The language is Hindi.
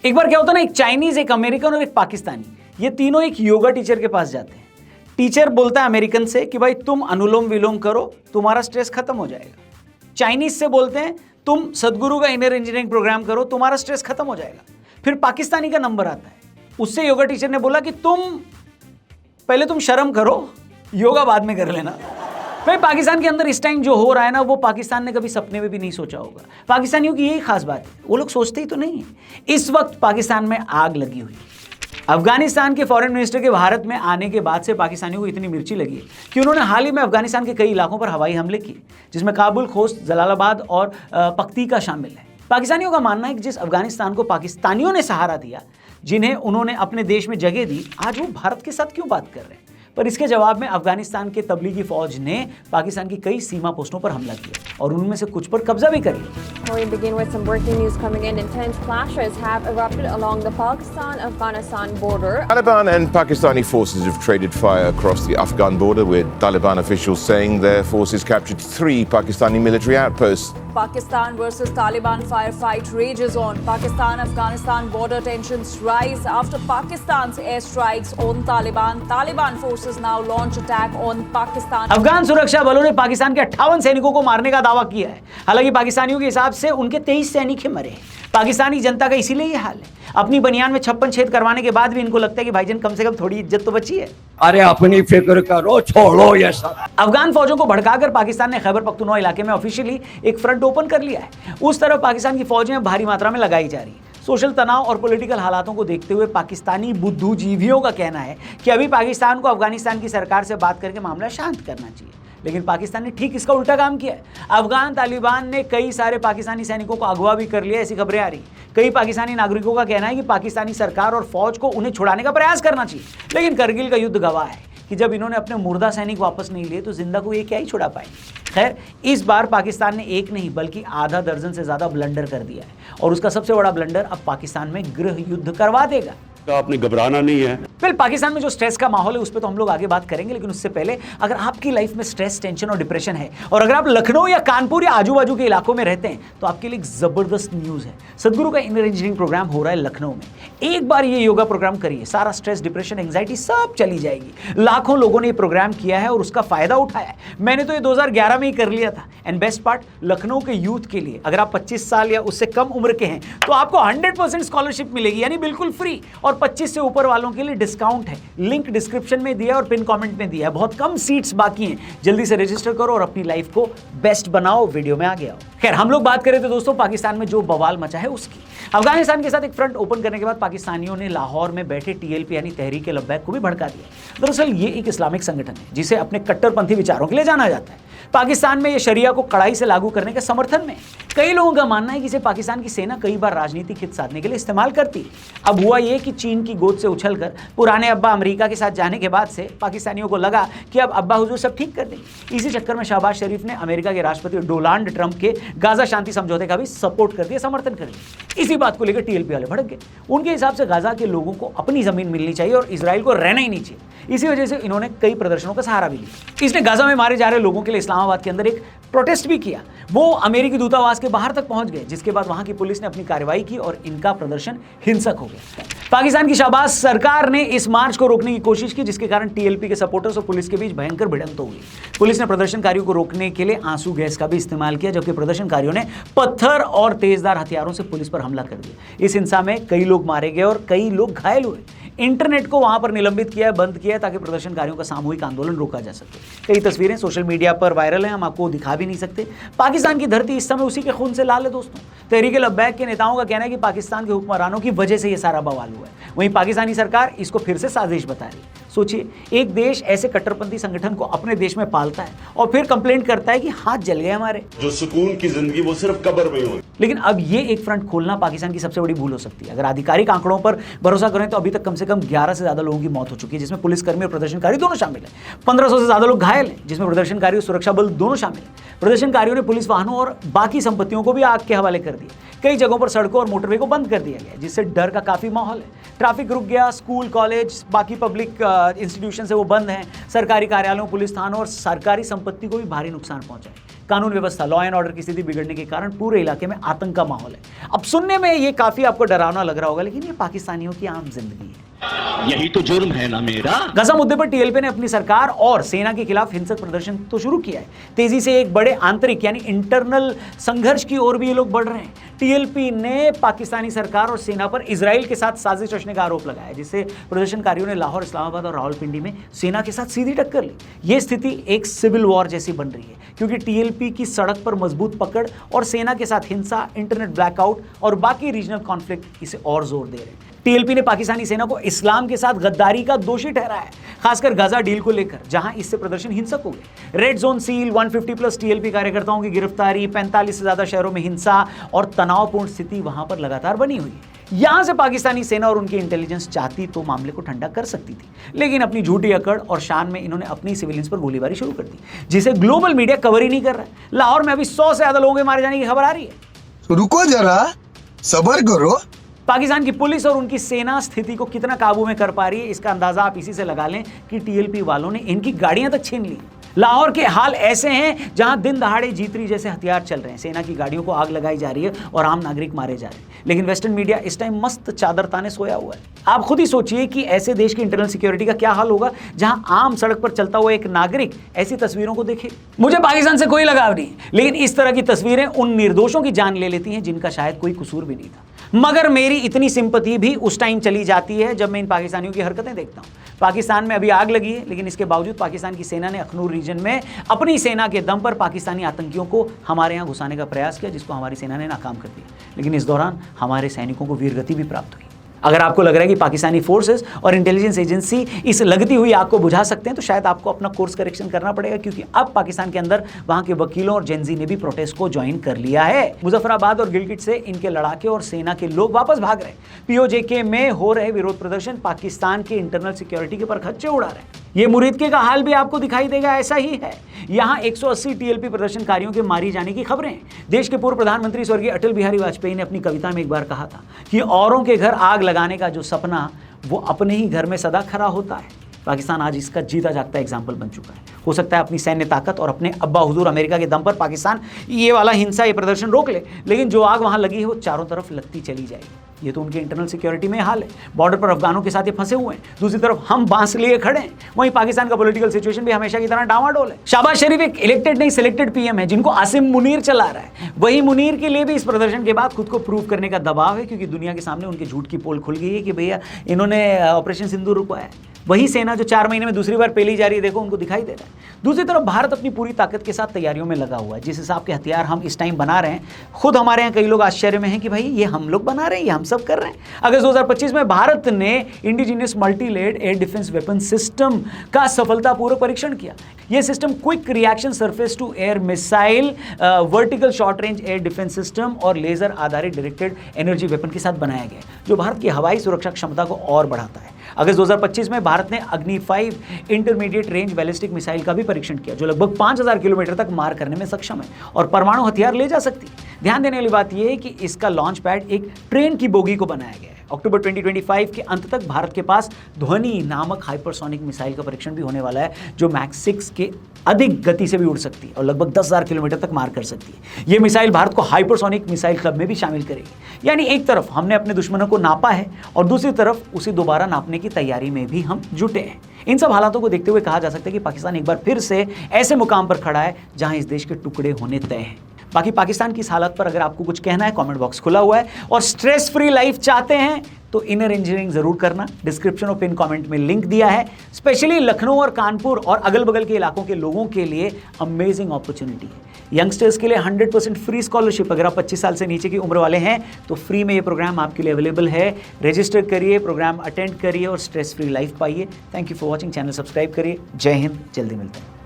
एक बार क्या होता ना, एक चाइनीज, एक अमेरिकन और एक पाकिस्तानी, ये तीनों एक योगा टीचर के पास जाते हैं। टीचर बोलता है अमेरिकन से कि भाई तुम अनुलोम विलोम करो, तुम्हारा स्ट्रेस खत्म हो जाएगा। चाइनीज से बोलते हैं तुम सदगुरु का इनर इंजीनियरिंग प्रोग्राम करो, तुम्हारा स्ट्रेस खत्म हो जाएगा। फिर पाकिस्तानी का नंबर आता है, उससे योगा टीचर ने बोला कि पहले तुम शर्म करो, योगा बाद में कर लेना। भाई पाकिस्तान के अंदर इस टाइम जो हो रहा है ना, वो पाकिस्तान ने कभी सपने में भी नहीं सोचा होगा। पाकिस्तानियों की यही खास बात है, वो लोग सोचते ही तो नहीं है। इस वक्त पाकिस्तान में आग लगी हुई है। अफगानिस्तान के फॉरेन मिनिस्टर के भारत में आने के बाद से पाकिस्तानियों को इतनी मिर्ची लगी है कि उन्होंने हाल ही में अफगानिस्तान के कई इलाकों पर हवाई हमले किए, जिसमें काबुल, खोस्त, जलालाबाद और पख्तीका शामिल है। पाकिस्तानियों का मानना है कि जिस अफगानिस्तान को पाकिस्तानियों ने सहारा दिया, जिन्हें उन्होंने अपने देश में जगह दी, आज वो भारत के साथ क्यों बात कर रहे हैं। पर इसके जवाब में अफगानिस्तान के तबलीगी फौज ने पाकिस्तान की कई सीमा पोस्टों पर हमला किया और उनमें से कुछ पर कब्जा भी कर लिया। We begin with some breaking news coming in. Intense clashes have erupted along the Pakistan-Afghanistan border. Taliban and Pakistani forces have traded fire across the Afghan border, with Taliban officials saying their forces captured 3 Pakistani military outposts. Pakistan versus Taliban firefight rages on. Pakistan-Afghanistan border tensions rise after Pakistan's airstrikes on Taliban. Taliban forces now launch attack on Pakistan. Afghan सुरक्षा बलों ने पाकिस्तान के 58 सैनिकों को मारने का दावा किया है। हालांकि पाकिस्तानियों के हिसाब से उनके 23 सैनिक ही मरे हैं। पाकिस्तानी जनता का इसीलिए ये हाल है। अपनी बनियान में 56 छेद करवाने के बाद भी इनको लगता है कि भाईजान कम से कम थोड़ी इज्जत तो बची है। अरे अपनी फिक्र करो, छोड़ो ये सब। अफगान फौजों को भड़काकर पाकिस्तान ने खैबर पख्तूनख्वा इलाके में ऑफिशियली एक फ्रंट ओपन कर लिया है। उस तरफ पाकिस्तान की फौजें भारी मात्रा में लगाई जा रही है। सोशल तनाव और पॉलिटिकल हालातों को देखते हुए पाकिस्तानी बुद्धिजीवियों का कहना है कि अभी पाकिस्तान को अफगानिस्तान की सरकार से बात करके मामला शांत करना चाहिए। लेकिन पाकिस्तान ने ठीक इसका उल्टा काम किया है। अफगान तालिबान ने कई सारे पाकिस्तानी सैनिकों को अगवा भी कर लिया, ऐसी खबरें आ रही। कई पाकिस्तानी नागरिकों का कहना है कि पाकिस्तानी सरकार और फौज को उन्हें छुड़ाने का प्रयास करना चाहिए। लेकिन करगिल का युद्ध गवाह है कि जब इन्होंने अपने मुर्दा सैनिक वापस नहीं लिए तो जिंदा को ये क्या ही छुड़ा पाएंगे। खैर, इस बार पाकिस्तान ने एक नहीं बल्कि आधा दर्जन से ज्यादा ब्लंडर कर दिया है और उसका सबसे बड़ा ब्लंडर अब पाकिस्तान में गृह युद्ध करवा देगा। तो आपने घबराना नहीं है। फिर पाकिस्तान में जो स्ट्रेस का माहौल है उस पर तो हम लोग आगे बात करेंगे, लेकिन उससे पहले अगर आपकी लाइफ में स्ट्रेस, टेंशन और डिप्रेशन है और अगर आप लखनऊ या कानपुर या आजू बाजू के इलाकों में रहते हैं तो आपके लिए एक जबरदस्त न्यूज है। सदगुरु का इनर इंजीनियरिंग प्रोग्राम हो रहा है लखनऊ में। एक बार ये योगा प्रोग्राम करिए, सारा स्ट्रेस, डिप्रेशन, एंग्जाइटी सब चली जाएगी। लाखों लोगों ने ये प्रोग्राम किया है और उसका फायदा उठाया है। मैंने तो ये 2011 में ही कर लिया था। एंड बेस्ट पार्ट, लखनऊ के यूथ के लिए अगर आप 25 साल या उससे कम उम्र के हैं तो आपको 100% स्कॉलरशिप मिलेगी, यानी बिल्कुल फ्री। और 25 से ऊपर वालों के लिए डिस्काउंट है। लिंक डिस्क्रिप्शन में दिया है और पिन कमेंट में दिया है। बहुत कम सीट्स बाकी हैं, जल्दी से रजिस्टर करो और अपनी लाइफ को बेस्ट बनाओ। वीडियो में आगे आओ। खैर, हम लोग बात करें तो दोस्तों पाकिस्तान में जो बवाल मचा है उसकी। अफगानिस्तान के साथ एक फ्रंट ओपन करने के बाद पाकिस्तानियों ने लाहौर में बैठे टीएलपी यानी तहरीक-ए-लब्बैक को भी भड़का दिया। दरअसल ये एक इस्लामिक संगठन है जिसे अपने कट्टरपंथी विचारों के लिए जाना जाता है। पाकिस्तान में ये शरिया को कड़ाई से लागू करने के समर्थन में। कई लोगों का मानना है कि इसे पाकिस्तान की सेना कई बार राजनीतिक हित साधने के लिए इस्तेमाल करती है। अब हुआ ये कि चीन की गोद से उछलकर पुराने अब्बा अमेरिका के साथ जाने के बाद से पाकिस्तानियों को लगा कि अब अब्बा हुजूर सब ठीक कर देंगे। इसी चक्कर में शहबाज शरीफ ने अमेरिका के राष्ट्रपति डोनाल्ड ट्रंप के गाजा शांति समझौते का भी सपोर्ट कर दिया, समर्थन कर दिया। इसी बात को लेकर टीएलपी वाले भड़क गए। उनके हिसाब से गाजा के लोगों को अपनी जमीन मिलनी चाहिए और इजराइल को रहना ही नहीं चाहिए। इसी वजह से इन्होंने कई प्रदर्शनों का सहारा भी लिया। इसने गाजा में मारे जा रहे लोगों के लिए इस्लामाबाद के अंदर एक प्रोटेस्ट भी किया। वो अमेरिकी दूतावास के बाहर तक पहुंच गए, जिसके बाद वहां की पुलिस ने अपनी कार्रवाई की और इनका प्रदर्शन हिंसक हो गया। पाकिस्तान की शाहबाज सरकार ने इस मार्च को रोकने की कोशिश की, जिसके कारण टीएलपी के सपोर्टर्स और पुलिस के बीच भयंकर भिड़ंत हो गई। पुलिस ने प्रदर्शनकारियों को रोकने के लिए आंसू गैस का भी इस्तेमाल किया, जबकि प्रदर्शनकारियों ने पत्थर और तेजदार हथियारों से पुलिस पर हमला कर दिया। इस हिंसा में कई लोग मारे गए और कई लोग घायल हुए। इंटरनेट को वहां पर निलंबित किया है, बंद किया है, ताकि प्रदर्शनकारियों का सामूहिक आंदोलन रोका जा सके। कई तस्वीरें सोशल मीडिया पर वायरल हैं, हम आपको दिखा भी नहीं सकते। पाकिस्तान की धरती इस समय उसी के खून से लाल है दोस्तों। तहरीक-ए-लब्बैक के नेताओं का कहना है कि पाकिस्तान के हुक्मरानों की वजह से ये सारा बवाल हुआ है। वहीं पाकिस्तानी सरकार इसको फिर से साजिश बता रही है। सोचिए, एक देश ऐसे कट्टरपंथी संगठन को अपने देश में पालता है और फिर कंप्लेंट करता है कि हाथ जल गए हमारे। जो सुकून की जिंदगी वो सिर्फ कब्र में हो। लेकिन अब ये एक फ्रंट खोलना पाकिस्तान की सबसे बड़ी भूल हो सकती है। अगर आधिकारिक आंकड़ों पर भरोसा करें तो अभी तक कम से कम 11 से ज्यादा लोगों की मौत हो चुकी है, जिसमें पुलिसकर्मी और प्रदर्शनकारी दोनों शामिल हैं। 1500 से ज्यादा लोग घायल हैं, जिसमें प्रदर्शनकारी और सुरक्षा बल दोनों शामिल हैं। प्रदर्शनकारियों ने पुलिस वाहनों और बाकी संपत्तियों को भी आग के हवाले कर दिया। कई जगहों पर सड़कों और मोटरवे को बंद कर दिया गया, जिससे डर का काफी माहौल है। ट्रैफिक रुक गया, स्कूल, कॉलेज, बाकी पब्लिक इंस्टीट्यूशन से वो बंद हैं। सरकारी कार्यालयों, पुलिस थानों और सरकारी संपत्ति को भी भारी नुकसान पहुंचा है। कानून व्यवस्था, लॉ एंड ऑर्डर की स्थिति बिगड़ने के कारण पूरे इलाके में आतंक का माहौल है। अब सुनने में ये काफी आपको डरावना लग रहा होगा, लेकिन ये पाकिस्तानियों की आम जिंदगी है। यही तो जुर्म है ना मेरा। गजा मुद्दे पर टीएलपी ने अपनी सरकार और सेना के खिलाफ हिंसक प्रदर्शन तो शुरू किया है। तेजी से एक बड़े आंतरिक यानी इंटरनल संघर्ष की ओर भी ये लोग बढ़ रहे हैं। टीएलपी ने पाकिस्तानी सरकार और सेना पर इजराइल के साथ साजिश रचने का आरोप लगाया, जिससे प्रदर्शनकारियों ने लाहौर, इस्लामाबाद और रावलपिंडी में सेना के साथ सीधी टक्कर ली। ये स्थिति एक सिविल वॉर जैसी बन रही है, क्योंकि टीएलपी की सड़क पर मजबूत पकड़ और सेना के साथ हिंसा, इंटरनेट ब्लैकआउट और बाकी रीजनल कॉन्फ्लिक्ट इसे और जोर दे रहे हैं। टीएलपी ने पाकिस्तानी सेना को इस्लाम के साथ गद्दारी का दोषी ठहराया है, खासकर गाजा डील को लेकर, जहां इससे प्रदर्शन हिंसक हो गए। रेड जोन सील, 150+ टीएलपी कार्यकर्ताओं की गिरफ्तारी, 45 से ज्यादा शहरों में हिंसा और तनावपूर्ण स्थिति वहां पर लगातार बनी हुई है। यहां से पाकिस्तानी सेना और उनकी इंटेलिजेंस चाहती तो मामले को ठंडा कर सकती थी, लेकिन अपनी झूठी अकड़ और शान में इन्होंने अपनी सिविलियंस पर गोलीबारी शुरू कर दी, जिसे ग्लोबल मीडिया कवर ही नहीं कर रहा है। लाहौर में अभी 100 से ज्यादा लोगों के मारे जाने की खबर आ रही है। तो रुको जरा, सब्र करो। पाकिस्तान की पुलिस और उनकी सेना स्थिति को कितना काबू में कर पा रही है, इसका अंदाजा आप इसी से लगा लें कि टीएलपी वालों ने इनकी गाड़ियां तक छीन ली। लाहौर के हाल ऐसे हैं जहां दिन दहाड़े जीतरी जैसे हथियार चल रहे हैं, सेना की गाड़ियों को आग लगाई जा रही है और आम नागरिक मारे जा रहे हैं। लेकिन वेस्टर्न मीडिया इस टाइम मस्त चादर ताने सोया हुआ है। आप खुद ही सोचिए कि ऐसे देश की इंटरनल सिक्योरिटी का क्या हाल होगा जहां आम सड़क पर चलता हुआ एक नागरिक ऐसी तस्वीरों को देखे। मुझे पाकिस्तान से कोई लगाव नहीं, लेकिन इस तरह की तस्वीरें उन निर्दोषों की जान ले लेती हैं जिनका शायद कोई कसूर भी नहीं था। मगर मेरी इतनी सिंपैथी भी उस टाइम चली जाती है जब मैं इन पाकिस्तानियों की हरकतें देखता हूं। पाकिस्तान में अभी आग लगी है, लेकिन इसके बावजूद पाकिस्तान की सेना ने अखनूर रीजन में अपनी सेना के दम पर पाकिस्तानी आतंकियों को हमारे यहां घुसाने का प्रयास किया, जिसको हमारी सेना ने नाकाम कर दिया। लेकिन इस दौरान हमारे सैनिकों को वीरगति भी प्राप्त हुई। अगर आपको लग रहा है कि पाकिस्तानी फोर्सेस और इंटेलिजेंस एजेंसी इस लगती हुई आग को बुझा सकते हैं, तो शायद आपको अपना कोर्स करेक्शन करना पड़ेगा, क्योंकि अब पाकिस्तान के अंदर वहां के वकीलों और जेनजी ने भी प्रोटेस्ट को ज्वाइन कर लिया है। मुजफ्फराबाद और गिलगिट से इनके लड़ाके और सेना के लोग वापस भाग रहे हैं। पीओजेके में हो रहे विरोध प्रदर्शन पाकिस्तान के इंटरनल सिक्योरिटी के परखच्चे उड़ा रहे हैं। ये मुरीदके का हाल भी आपको दिखाई देगा, ऐसा ही है। यहाँ 180 टीएलपी प्रदर्शनकारियों के मारी जाने की खबरें हैं। देश के पूर्व प्रधानमंत्री स्वर्गीय अटल बिहारी वाजपेयी ने अपनी कविता में एक बार कहा था कि औरों के घर आग लगाने का जो सपना, वो अपने ही घर में सदा खरा होता है। पाकिस्तान आज इसका जीता जागता एग्जाम्पल बन चुका है। हो सकता है अपनी सैन्य ताकत और अपने अब्बा हुजूर अमेरिका के दम पर पाकिस्तान ये वाला हिंसा, ये प्रदर्शन रोक ले, लेकिन जो आग वहां लगी है वो चारों तरफ लगती चली जाएगी। ये तो उनके इंटरनल सिक्योरिटी में हाल है। बॉर्डर पर अफगानों के साथ ये फंसे हुए हैं, दूसरी तरफ हम बांस लिए खड़े हैं। वहीं पाकिस्तान का पॉलिटिकल सिचुएशन भी हमेशा की तरह डामाडोल है। शहबाज शरीफ एक इलेक्टेड नहीं सिलेक्टेड पीएम है, जिनको आसिम मुनीर चला रहा है। वही मुनीर के लिए भी इस प्रदर्शन के बाद खुद को प्रूव करने का दबाव है, क्योंकि दुनिया के सामने उनके झूठ की पोल खुल गई है कि भैया इन्होंने ऑपरेशन सिंदूर रुकवाया है। वही सेना जो 4 महीने में दूसरी बार पेली जा रही है, देखो उनको दिखाई दे रहा है। दूसरी तरफ भारत अपनी पूरी ताकत के साथ तैयारियों में लगा हुआ है। जिस हिसाब के हथियार हम इस टाइम बना रहे हैं, खुद हमारे यहाँ कई लोग आश्चर्य में हैं कि भाई ये हम लोग बना रहे हैं, ये हम सब कर रहे हैं। अगस्त 2025 में भारत ने indigenous multi layered air defence weapon system का सफलतापूर्वक परीक्षण किया। यह system quick reaction surface to air missile, vertical short range air defence system और लेजर आधारित डायरेक्टेड एनर्जी वेपन के साथ बनाया गया, जो भारत की हवाई सुरक्षा क्षमता को और बढ़ाता है। अगस्त 2025 में भारत ने अग्नि 5 इंटरमीडिएट रेंज बैलिस्टिक मिसाइल का भी परीक्षण किया, जो लगभग 5000 किलोमीटर तक मार करने में सक्षम है और परमाणु हथियार ले जा सकती है। ध्यान देने वाली बात यह है कि इसका लॉन्च पैड एक ट्रेन की बोगी को बनाया गया है। अक्टूबर 2025 के अंत तक भारत के पास ध्वनि नामक हाइपरसोनिक मिसाइल का परीक्षण भी होने वाला है, जो मैक 6 के अधिक गति से भी उड़ सकती है और लगभग 10,000 किलोमीटर तक मार कर सकती है। यह मिसाइल भारत को हाइपरसोनिक मिसाइल क्लब में भी शामिल करेगी। यानी एक तरफ हमने अपने दुश्मनों को नापा है और दूसरी तरफ उसे दोबारा नापने की तैयारी में भी हम जुटे हैं। इन सब हालातों को देखते हुए कहा जा सकता है कि पाकिस्तान एक बार फिर से ऐसे मुकाम पर खड़ा है जहां इस देश के टुकड़े होने तय हैं। बाकी पाकिस्तान की इस हालत पर अगर आपको कुछ कहना है, कमेंट बॉक्स खुला हुआ है। और स्ट्रेस फ्री लाइफ चाहते हैं तो इनर इंजीनियरिंग जरूर करना, डिस्क्रिप्शन और पिन कमेंट में लिंक दिया है। स्पेशली लखनऊ और कानपुर और अगल बगल के इलाकों के लोगों के लिए अमेजिंग अपॉर्चुनिटी है। यंगस्टर्स के लिए 100% फ्री स्कॉलरशिप। अगर आप 25 साल से नीचे की उम्र वाले हैं तो फ्री में ये प्रोग्राम आपके लिए अवेलेबल है। रजिस्टर करिए, प्रोग्राम अटेंड करिए और स्ट्रेस फ्री लाइफ पाइए। Thank you for watching. Channel subscribe करिए। जय हिंद, जल्दी मिलते हैं।